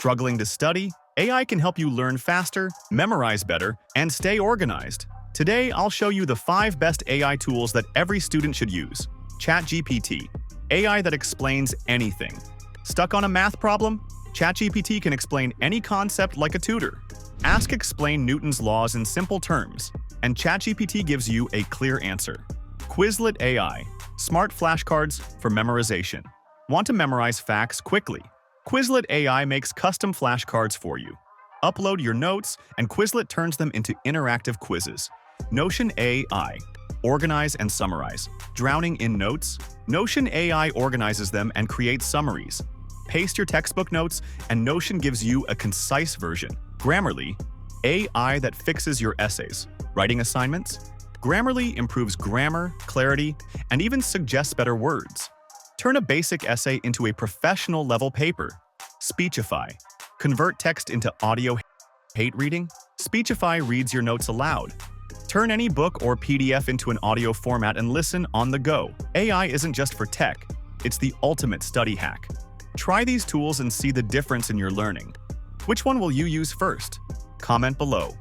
Struggling to study? AI can help you learn faster, memorize better, and stay organized. Today, I'll show you the 5 best AI tools that every student should use. ChatGPT, AI that explains anything. Stuck on a math problem? ChatGPT can explain any concept like a tutor. Explain Newton's laws in simple terms, and ChatGPT gives you a clear answer. Quizlet AI, smart flashcards for memorization. Want to memorize facts quickly? Quizlet AI makes custom flashcards for you. Upload your notes, and Quizlet turns them into interactive quizzes. Notion AI, organize and summarize. Drowning in notes? Notion AI organizes them and creates summaries. Paste your textbook notes, and Notion gives you a concise version. Grammarly, AI that fixes your essays. Writing assignments? Grammarly improves grammar, clarity, and even suggests better words. Turn a basic essay into a professional-level paper. Speechify, convert text into audio. Hate reading? Speechify reads your notes aloud. Turn any book or PDF into an audio format and listen on the go. AI isn't just for tech, it's the ultimate study hack. Try these tools and see the difference in your learning. Which one will you use first? Comment below.